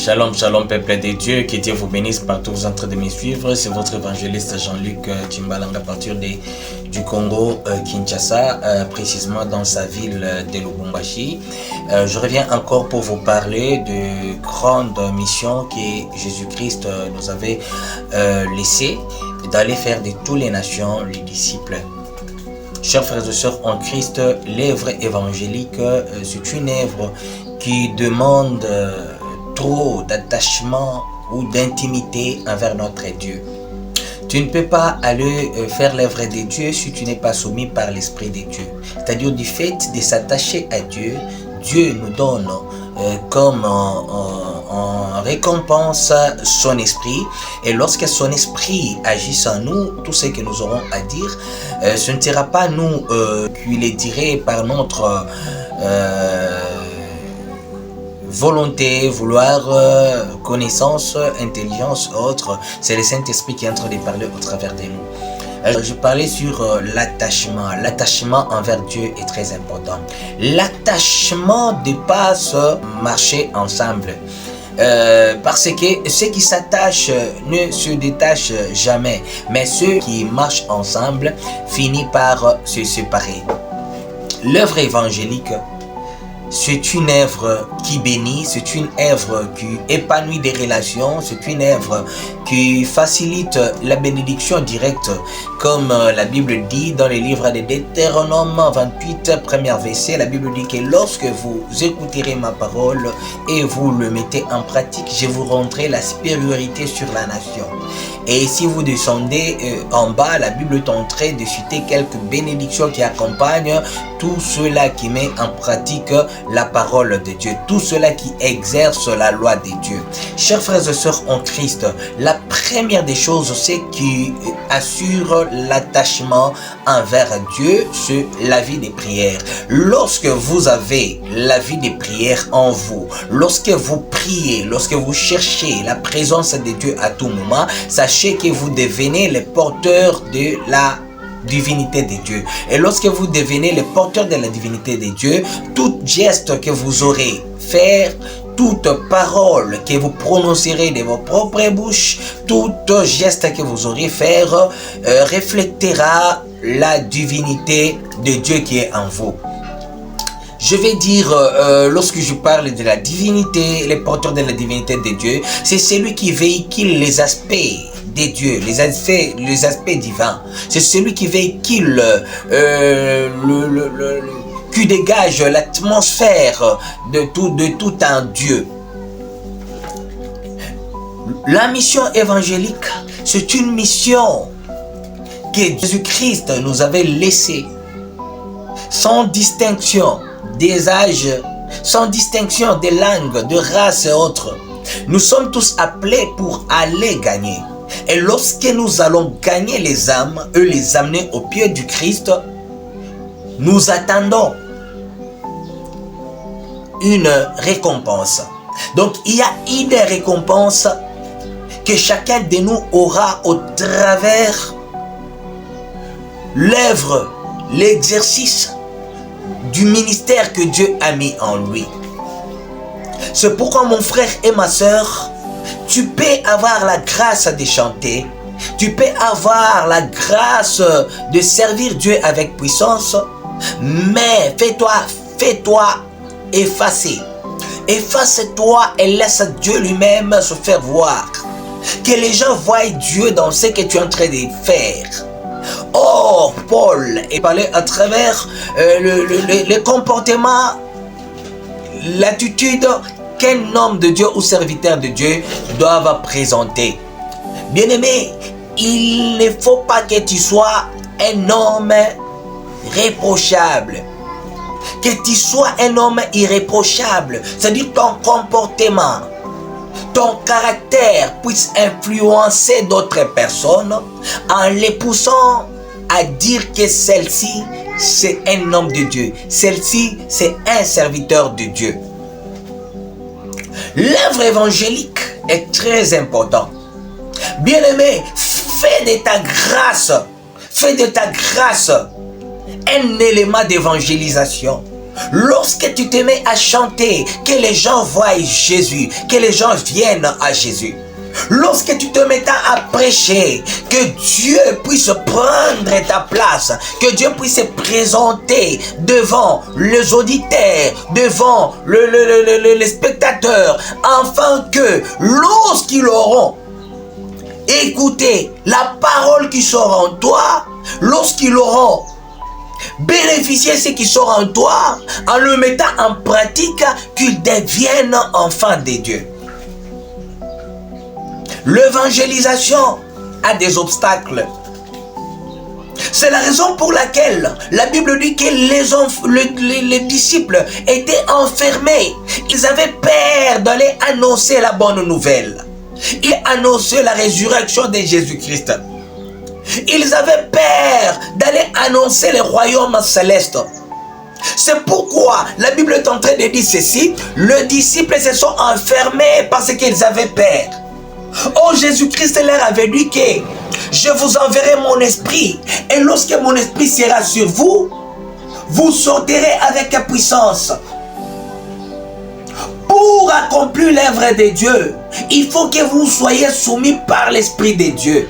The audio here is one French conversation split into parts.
Shalom, shalom, peuple de Dieu, que Dieu vous bénisse partout où vous êtes en train de me suivre. C'est votre évangéliste Jean-Luc Timbalanga à partir du Congo, Kinshasa, précisément dans sa ville de Lubumbashi. Je reviens encore pour vous parler de grande mission que Jésus-Christ nous avait laissée, d'aller faire de toutes les nations les disciples. Chers frères et sœurs en Christ, l'œuvre évangélique, c'est une œuvre qui demande trop d'attachement ou d'intimité envers notre Dieu. Tu ne peux pas aller faire l'œuvre de Dieu si tu n'es pas soumis par l'Esprit de Dieu. C'est-à-dire du fait de s'attacher à Dieu, Dieu nous donne comme en récompense son esprit, et lorsque son esprit agit en nous, tout ce que nous aurons à dire, ce ne sera pas nous qui les dirait par notre volonté, vouloir, connaissance, intelligence, autre. C'est le Saint-Esprit qui est en train de parler au travers de nous. Je parlais sur l'attachement. L'attachement envers Dieu est très important. L'attachement dépasse marcher ensemble. Parce que ceux qui s'attachent ne se détachent jamais. Mais ceux qui marchent ensemble finissent par se séparer. L'œuvre évangélique, c'est une œuvre qui bénit, c'est une œuvre qui épanouit des relations, c'est une œuvre qui facilite la bénédiction directe, comme la Bible dit dans le livre de Deutéronome 28, premier verset. La Bible dit que lorsque vous écouterez ma parole et vous le mettez en pratique, je vous rendrai la supériorité sur la nation. Et si vous descendez en bas, la Bible tenterait de citer quelques bénédictions qui accompagnent tout cela qui met en pratique la parole de Dieu, tout cela qui exerce la loi de Dieu. Chers frères et sœurs en Christ, la première des choses, c'est qui assure l'attachement envers Dieu, c'est la vie des prières. Lorsque vous avez la vie des prières en vous, lorsque vous priez, lorsque vous cherchez la présence de Dieu à tout moment, sachez que vous devenez les porteurs de la divinité de Dieu. Et lorsque vous devenez le porteur de la divinité de Dieu, tout geste que vous aurez faire, toute parole que vous prononcerez de vos propres bouches, tout geste que vous aurez faire reflétera la divinité de Dieu qui est en vous. Je vais dire, lorsque je parle de la divinité, les porteurs de la divinité de Dieu, c'est celui qui véhicule les aspects de Dieu, les aspects divins. C'est celui qui véhicule qui dégage l'atmosphère de tout un Dieu. La mission évangélique, c'est une mission que Jésus-Christ nous avait laissée, sans distinction des âges, sans distinction des langues, de races et autres. Nous sommes tous appelés pour aller gagner. Et lorsque nous allons gagner les âmes et les amener au pied du Christ, nous attendons une récompense. Donc il y a une récompense que chacun de nous aura au travers l'œuvre, l'exercice du ministère que Dieu a mis en lui. C'est pourquoi mon frère et ma soeur, tu peux avoir la grâce de chanter, tu peux avoir la grâce de servir Dieu avec puissance, mais fais-toi effacer. Efface-toi et laisse Dieu lui-même se faire voir. Que les gens voient Dieu dans ce que tu es en train de faire. Or, Paul est parlé à travers le comportement, l'attitude qu'un homme de Dieu ou serviteur de Dieu doit présenter. Bien-aimé, il ne faut pas que tu sois un homme réprochable. Que tu sois un homme irréprochable. C'est-à-dire ton comportement, ton caractère puisse influencer d'autres personnes en les poussant à dire que celle-ci, c'est un homme de Dieu. Celle-ci, c'est un serviteur de Dieu. L'œuvre évangélique est très importante. Bien-aimé, fais de ta grâce un élément d'évangélisation. Lorsque tu te mets à chanter, que les gens voient Jésus, que les gens viennent à Jésus. Lorsque tu te mets à prêcher, que Dieu puisse prendre ta place, que Dieu puisse se présenter devant les auditeurs, devant les spectateurs, afin que lorsqu'ils auront écouté la parole qui sort en toi, lorsqu'ils auront bénéficié ce qui sort en toi, en le mettant en pratique, qu'ils deviennent enfants de Dieu. L'évangélisation a des obstacles. C'est la raison pour laquelle la Bible dit que les disciples étaient enfermés. Ils avaient peur d'aller annoncer la bonne nouvelle. Ils annonçaient la résurrection de Jésus-Christ. Ils avaient peur d'aller annoncer le royaume céleste. C'est pourquoi la Bible est en train de dire ceci. Les disciples se sont enfermés parce qu'ils avaient peur. Oh, Jésus-Christ leur avait dit que je vous enverrai mon esprit, et lorsque mon esprit sera sur vous, vous sortirez avec puissance. Pour accomplir l'œuvre de Dieu, il faut que vous soyez soumis par l'Esprit de Dieu.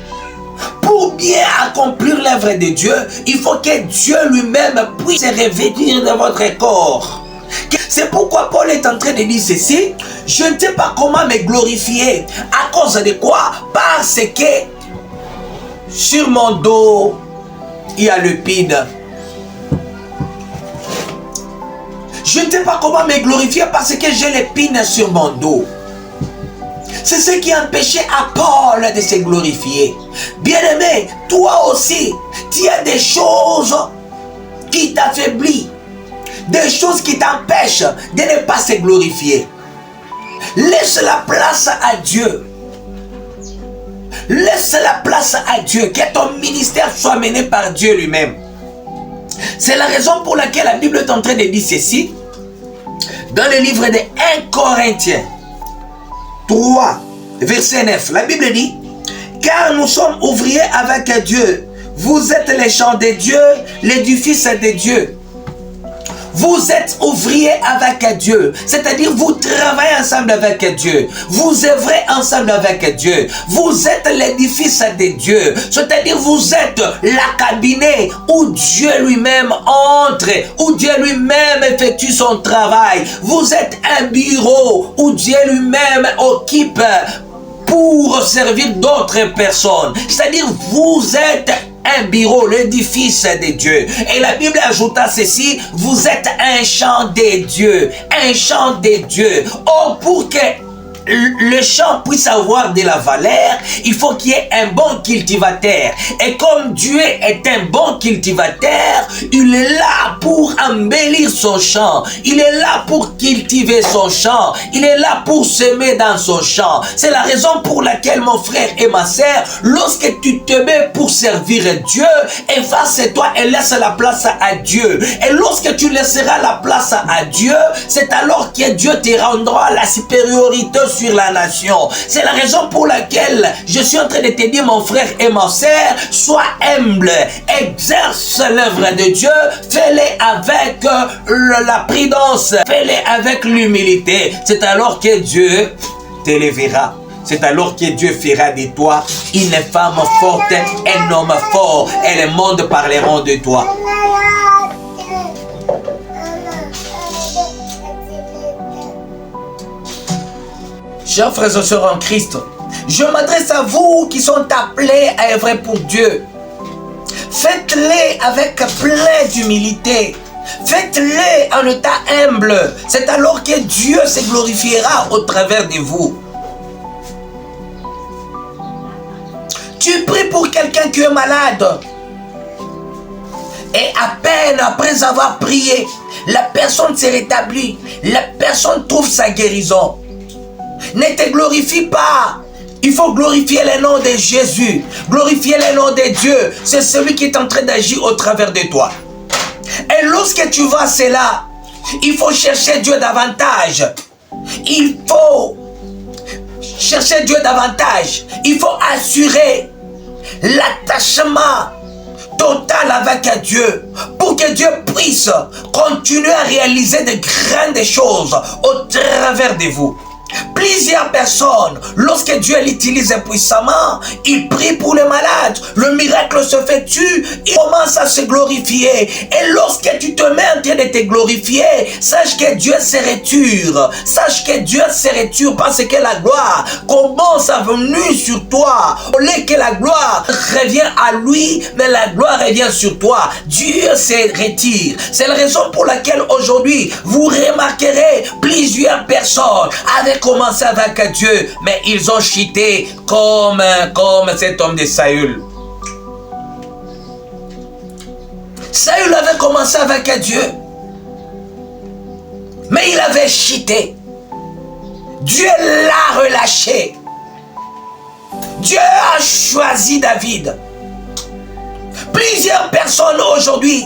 Pour bien accomplir l'œuvre de Dieu, il faut que Dieu lui-même puisse revêtir de votre corps. C'est pourquoi Paul est en train de dire ceci. Je ne sais pas comment me glorifier. À cause de quoi? Parce que sur mon dos, il y a l'épine. Je ne sais pas comment me glorifier parce que j'ai l'épine sur mon dos. C'est ce qui empêchait à Paul de se glorifier. Bien-aimé, toi aussi, tu as des choses qui t'affaiblissent. Des choses qui t'empêchent de ne pas se glorifier. Laisse la place à Dieu. Laisse la place à Dieu. Que ton ministère soit mené par Dieu lui-même. C'est la raison pour laquelle la Bible est en train de dire ceci. Dans le livre de 1 Corinthiens 3, verset 9. La Bible dit: car nous sommes ouvriers avec Dieu. Vous êtes les champs de Dieu, l'édifice de Dieu. Vous êtes ouvriers avec Dieu, c'est-à-dire vous travaillez ensemble avec Dieu, vous œuvrez ensemble avec Dieu, vous êtes l'édifice de Dieu, c'est-à-dire vous êtes la cabinet où Dieu lui-même entre, où Dieu lui-même effectue son travail, vous êtes un bureau où Dieu lui-même occupe pour servir d'autres personnes, c'est-à-dire vous êtes un bureau, l'édifice de Dieu. Et la Bible ajouta ceci: vous êtes un champ de Dieu, un champ de Dieu. Oh, pour que le champ puisse avoir de la valeur, il faut qu'il y ait un bon cultivateur. Et comme Dieu est un bon cultivateur, il est là pour embellir son champ. Il est là pour cultiver son champ. Il est là pour semer dans son champ. C'est la raison pour laquelle, mon frère et ma sœur, lorsque tu te mets pour servir Dieu, efface-toi et laisse la place à Dieu. Et lorsque tu laisseras la place à Dieu, c'est alors que Dieu te rendra la supériorité sur la nation. C'est la raison pour laquelle je suis en train de te dire, mon frère et ma sœur, sois humble, exerce l'œuvre de Dieu, fais-le avec la prudence, fais-le avec l'humilité. C'est alors que Dieu t'élèvera. C'est alors que Dieu fera de toi une femme forte, un homme fort, et le monde parleront de toi. Chers frères et sœurs en Christ, je m'adresse à vous qui sont appelés à œuvrer pour Dieu. Faites-les avec plein d'humilité. Faites-les en état humble. C'est alors que Dieu se glorifiera au travers de vous. Tu pries pour quelqu'un qui est malade. Et à peine après avoir prié, la personne s'est rétablie. La personne trouve sa guérison. Ne te glorifie pas. Il faut glorifier le nom de Jésus. Glorifier le nom de Dieu. C'est celui qui est en train d'agir au travers de toi. Et lorsque tu vois cela, il faut chercher Dieu davantage. Il faut chercher Dieu davantage. Il faut assurer l'attachement totale avec Dieu, pour que Dieu puisse continuer à réaliser de grandes choses au travers de vous. Plusieurs personnes, lorsque Dieu l'utilise puissamment, il prie pour les malades, le miracle se fait tu, il commence à se glorifier. Et lorsque tu te mets en train de te glorifier, sache que Dieu se retire. Sache que Dieu se retire parce que la gloire commence à venir sur toi. Au lieu que la gloire revient à lui, mais la gloire revient sur toi. Dieu se retire. C'est la raison pour laquelle aujourd'hui, vous remarquerez plusieurs personnes avec commencé avec Dieu, mais ils ont chuté comme cet homme de Saül. Saül avait commencé avec Dieu, mais il avait chuté. Dieu l'a relâché. Dieu a choisi David. Plusieurs personnes aujourd'hui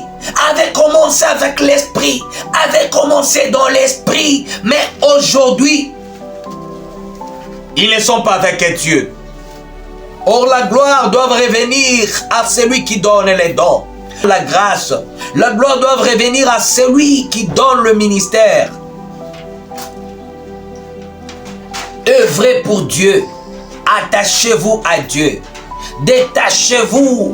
avaient commencé avec l'esprit, avaient commencé dans l'esprit, mais aujourd'hui, ils ne sont pas avec Dieu. Or, la gloire doit revenir à celui qui donne les dons. La grâce, la gloire doit revenir à celui qui donne le ministère. Œuvrez pour Dieu. Attachez-vous à Dieu. Détachez-vous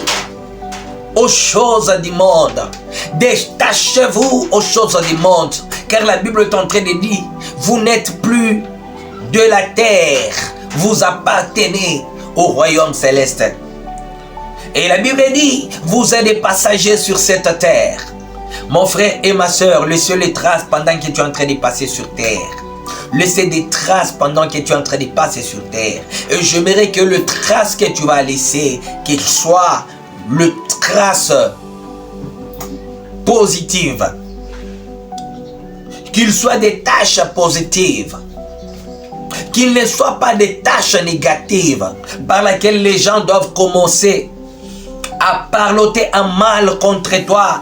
aux choses du monde. Détachez-vous aux choses du monde. Car la Bible est en train de dire, vous n'êtes plus de la terre, vous appartenez au royaume céleste. Et la Bible dit, vous êtes des passagers sur cette terre. Mon frère et ma soeur, laissez les traces pendant que tu es en train de passer sur terre. Laissez des traces pendant que tu es en train de passer sur terre. Et j'aimerais que le trace que tu vas laisser, qu'il soit le trace positive. Qu'il soit des tâches positives. Qu'il ne soit pas des tâches négatives par lesquelles les gens doivent commencer à parloter un mal contre toi